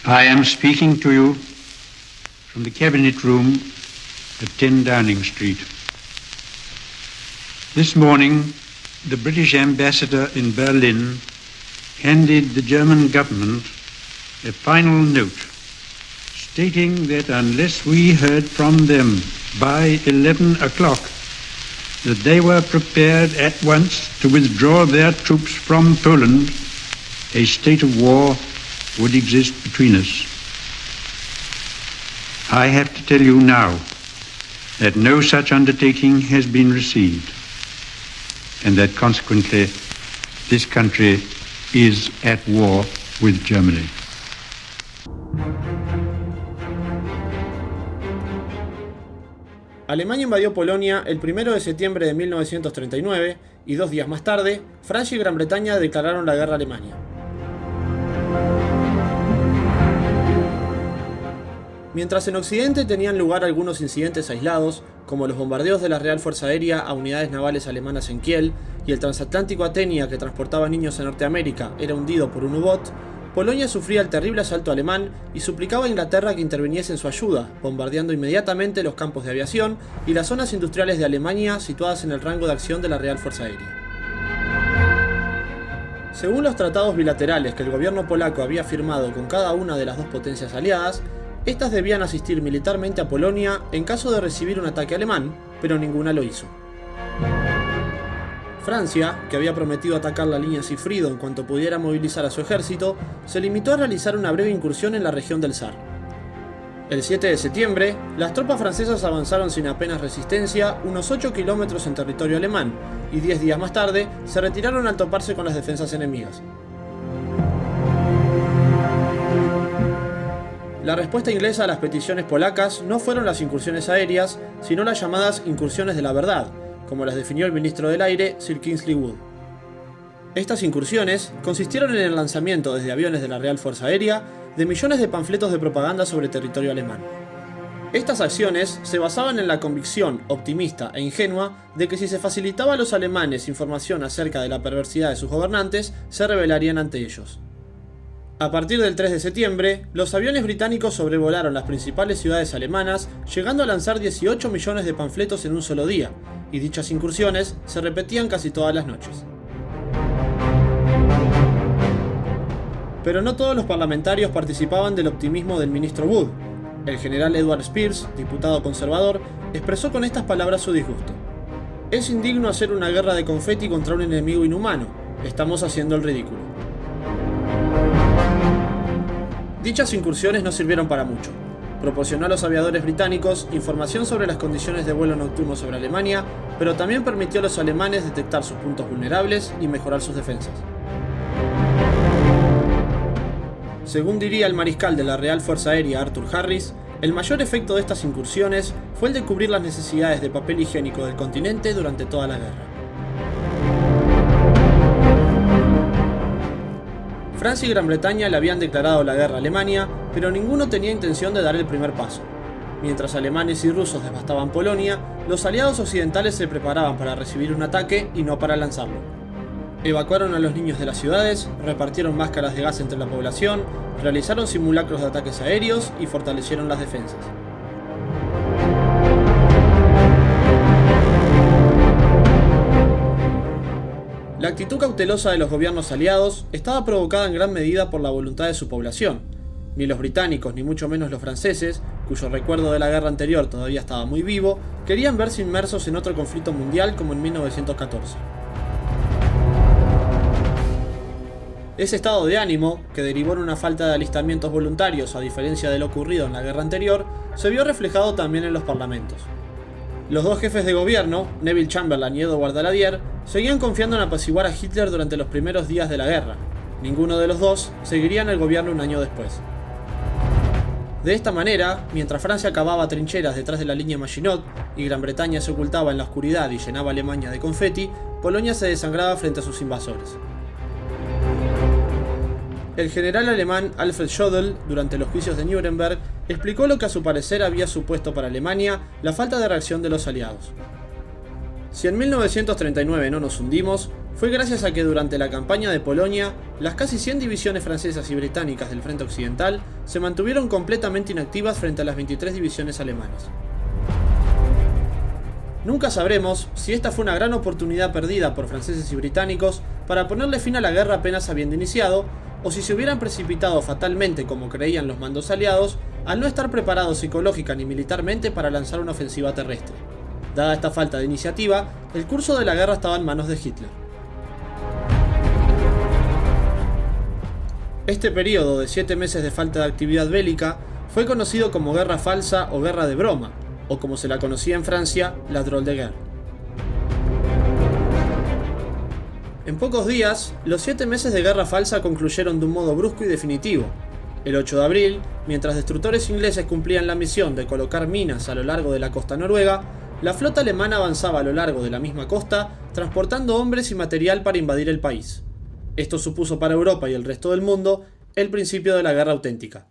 I am speaking to you from the Cabinet Room at 10 Downing Street. This morning, the British ambassador in Berlin handed the German government a final note stating that unless we heard from them by 11 o'clock, that they were prepared at once to withdraw their troops from Poland, a state of war would exist between us. I have to tell you now that no such undertaking has been received, and that consequently this country is at war with Germany. Alemania invadió Polonia el 1 de septiembre de 1939 y 2 días más tarde, Francia y Gran Bretaña declararon la guerra a Alemania. Mientras en Occidente tenían lugar algunos incidentes aislados, como los bombardeos de la Real Fuerza Aérea a unidades navales alemanas en Kiel y el transatlántico Athenia que transportaba niños a Norteamérica era hundido por un U-Boot, Polonia sufría el terrible asalto alemán y suplicaba a Inglaterra que interviniese en su ayuda, bombardeando inmediatamente los campos de aviación y las zonas industriales de Alemania situadas en el rango de acción de la Real Fuerza Aérea. Según los tratados bilaterales que el gobierno polaco había firmado con cada una de las dos potencias aliadas, estas debían asistir militarmente a Polonia en caso de recibir un ataque alemán, pero ninguna lo hizo. Francia, que había prometido atacar la línea Sigfrido en cuanto pudiera movilizar a su ejército, se limitó a realizar una breve incursión en la región del Saar. El 7 de septiembre, las tropas francesas avanzaron sin apenas resistencia unos 8 kilómetros en territorio alemán, y 10 días más tarde se retiraron al toparse con las defensas enemigas. La respuesta inglesa a las peticiones polacas no fueron las incursiones aéreas, sino las llamadas incursiones de la verdad, como las definió el ministro del Aire, Sir Kingsley Wood. Estas incursiones consistieron en el lanzamiento desde aviones de la Real Fuerza Aérea de millones de panfletos de propaganda sobre territorio alemán. Estas acciones se basaban en la convicción optimista e ingenua de que si se facilitaba a los alemanes información acerca de la perversidad de sus gobernantes, se rebelarían ante ellos. A partir del 3 de septiembre, los aviones británicos sobrevolaron las principales ciudades alemanas, llegando a lanzar 18 millones de panfletos en un solo día, y dichas incursiones se repetían casi todas las noches. Pero no todos los parlamentarios participaban del optimismo del ministro Wood. El general Edward Spears, diputado conservador, expresó con estas palabras su disgusto. «Es indigno hacer una guerra de confeti contra un enemigo inhumano. Estamos haciendo el ridículo». Dichas incursiones no sirvieron para mucho. Proporcionó a los aviadores británicos información sobre las condiciones de vuelo nocturno sobre Alemania, pero también permitió a los alemanes detectar sus puntos vulnerables y mejorar sus defensas. Según diría el mariscal de la Real Fuerza Aérea Arthur Harris, el mayor efecto de estas incursiones fue el de cubrir las necesidades de papel higiénico del continente durante toda la guerra. Francia y Gran Bretaña le habían declarado la guerra a Alemania, pero ninguno tenía intención de dar el primer paso. Mientras alemanes y rusos devastaban Polonia, los aliados occidentales se preparaban para recibir un ataque y no para lanzarlo. Evacuaron a los niños de las ciudades, repartieron máscaras de gas entre la población, realizaron simulacros de ataques aéreos y fortalecieron las defensas. La actitud cautelosa de los gobiernos aliados estaba provocada en gran medida por la voluntad de su población. Ni los británicos, ni mucho menos los franceses, cuyo recuerdo de la guerra anterior todavía estaba muy vivo, querían verse inmersos en otro conflicto mundial como en 1914. Ese estado de ánimo, que derivó en una falta de alistamientos voluntarios a diferencia de lo ocurrido en la guerra anterior, se vio reflejado también en los parlamentos. Los dos jefes de gobierno, Neville Chamberlain y Edward Daladier, seguían confiando en apaciguar a Hitler durante los primeros días de la guerra. Ninguno de los dos seguiría en el gobierno un año después. De esta manera, mientras Francia cavaba trincheras detrás de la línea Maginot y Gran Bretaña se ocultaba en la oscuridad y llenaba a Alemania de confeti, Polonia se desangraba frente a sus invasores. El general alemán Alfred Jodl, durante los juicios de Nuremberg, explicó lo que a su parecer había supuesto para Alemania la falta de reacción de los aliados. Si en 1939 no nos hundimos, fue gracias a que durante la campaña de Polonia, las casi 100 divisiones francesas y británicas del frente occidental se mantuvieron completamente inactivas frente a las 23 divisiones alemanas. Nunca sabremos si esta fue una gran oportunidad perdida por franceses y británicos para ponerle fin a la guerra apenas habiendo iniciado, o si se hubieran precipitado fatalmente como creían los mandos aliados, al no estar preparados psicológica ni militarmente para lanzar una ofensiva terrestre. Dada esta falta de iniciativa, el curso de la guerra estaba en manos de Hitler. Este periodo de 7 meses de falta de actividad bélica fue conocido como Guerra Falsa o Guerra de Broma, o como se la conocía en Francia, la Drôle de Guerre. En pocos días, los 7 meses de Guerra Falsa concluyeron de un modo brusco y definitivo. El 8 de abril, mientras destructores ingleses cumplían la misión de colocar minas a lo largo de la costa noruega, la flota alemana avanzaba a lo largo de la misma costa, transportando hombres y material para invadir el país. Esto supuso para Europa y el resto del mundo el principio de la guerra auténtica.